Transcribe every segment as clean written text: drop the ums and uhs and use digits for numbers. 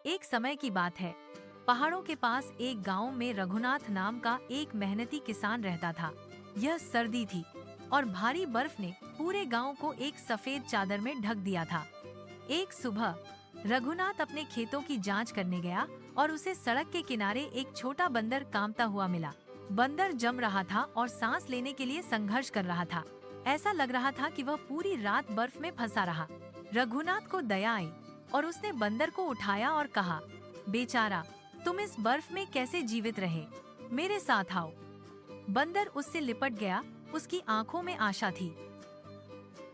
एक समय की बात है। पहाड़ों के पास एक गांव में रघुनाथ नाम का एक मेहनती किसान रहता था। यह सर्दी थी और भारी बर्फ ने पूरे गांव को एक सफेद चादर में ढक दिया था। एक सुबह रघुनाथ अपने खेतों की जांच करने गया और उसे सड़क के किनारे एक छोटा बंदर कांपता हुआ मिला। बंदर जम रहा था और सांस लेने के लिए संघर्ष कर रहा था। ऐसा लग रहा था कि वह पूरी रात बर्फ में फंसा रहा। रघुनाथ को दया आई और उसने बंदर को उठाया और कहा, बेचारा, तुम इस बर्फ में कैसे जीवित रहे? मेरे साथ आओ। बंदर उससे लिपट गया। उसकी आंखों में आशा थी।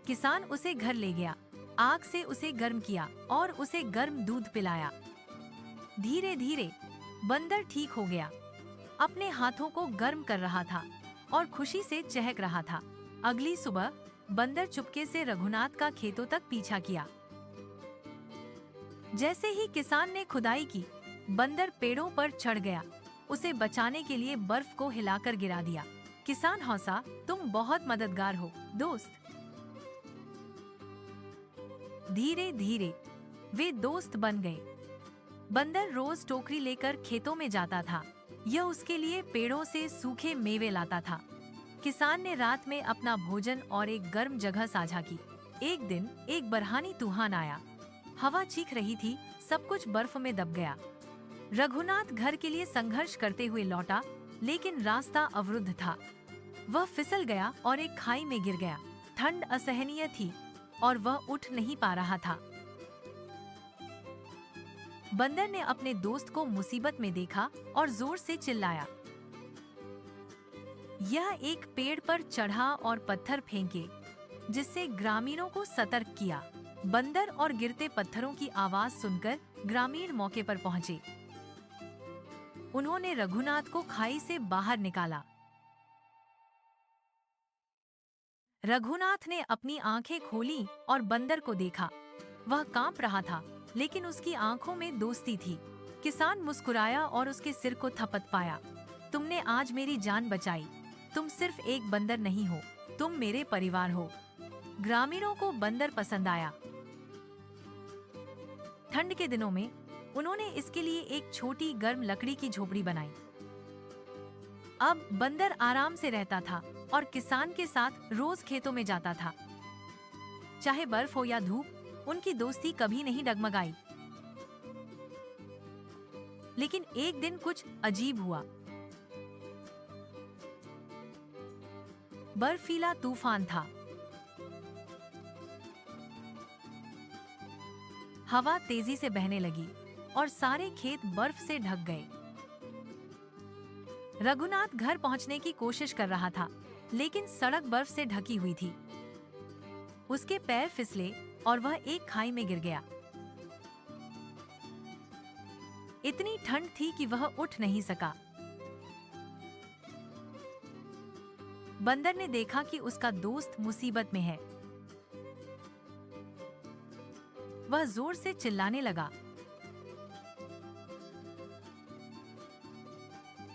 किसान उसे घर ले गया, आग से उसे गर्म किया और उसे गर्म दूध पिलाया। धीरे धीरे बंदर ठीक हो गया, अपने हाथों को गर्म कर रहा था और खुशी से चहक रहा था। अगली सुबह बंदर चुपके से रघुनाथ का खेतों तक पीछा किया। जैसे ही किसान ने खुदाई की, बंदर पेड़ों पर चढ़ गया। उसे बचाने के लिए बर्फ को हिलाकर गिरा दिया। किसान हंसा, तुम बहुत मददगार हो दोस्त। धीरे धीरे वे दोस्त बन गए। बंदर रोज टोकरी लेकर खेतों में जाता था। यह उसके लिए पेड़ों से सूखे मेवे लाता था। किसान ने रात में अपना भोजन और एक गर्म जगह साझा की। एक दिन एक बरहानी तूफान आया। हवा चीख रही थी, सब कुछ बर्फ में दब गया। रघुनाथ घर के लिए संघर्ष करते हुए लौटा, लेकिन रास्ता अवरुद्ध था। वह फिसल गया और एक खाई में गिर गया। ठंड असहनीय थी और वह उठ नहीं पा रहा था। बंदर ने अपने दोस्त को मुसीबत में देखा और जोर से चिल्लाया। यह एक पेड़ पर चढ़ा और पत्थर फेंके, जिससे ग्रामीणों को सतर्क किया। बंदर और गिरते पत्थरों की आवाज सुनकर ग्रामीण मौके पर पहुंचे। उन्होंने रघुनाथ को खाई से बाहर निकाला। रघुनाथ ने अपनी आंखें खोली और बंदर को देखा। वह कांप रहा था, लेकिन उसकी आंखों में दोस्ती थी। किसान मुस्कुराया और उसके सिर को थपथ पाया। तुमने आज मेरी जान बचाई। तुम सिर्फ एक बंदर नहीं हो, तुम मेरे परिवार हो। ग्रामीणों को बंदर पसंद आया। ठंड के दिनों में उन्होंने इसके लिए एक छोटी गर्म लकड़ी की झोपड़ी बनाई। अब बंदर आराम से रहता था और किसान के साथ रोज खेतों में जाता था। चाहे बर्फ हो या धूप, उनकी दोस्ती कभी नहीं डगमगाई। लेकिन एक दिन कुछ अजीब हुआ। बर्फीला तूफान था। हवा तेजी से बहने लगी और सारे खेत बर्फ से ढक गए। रघुनाथ घर पहुंचने की कोशिश कर रहा था, लेकिन सड़क बर्फ से ढकी हुई थी। उसके पैर फिसले और वह एक खाई में गिर गया। इतनी ठंड थी कि वह उठ नहीं सका। बंदर ने देखा कि उसका दोस्त मुसीबत में है। वह जोर से चिल्लाने लगा।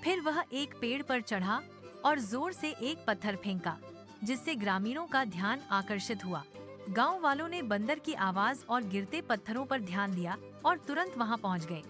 फिर वह एक पेड़ पर चढ़ा और जोर से एक पत्थर फेंका, जिससे ग्रामीणों का ध्यान आकर्षित हुआ। गांव वालों ने बंदर की आवाज और गिरते पत्थरों पर ध्यान दिया और तुरंत वहां पहुंच गए।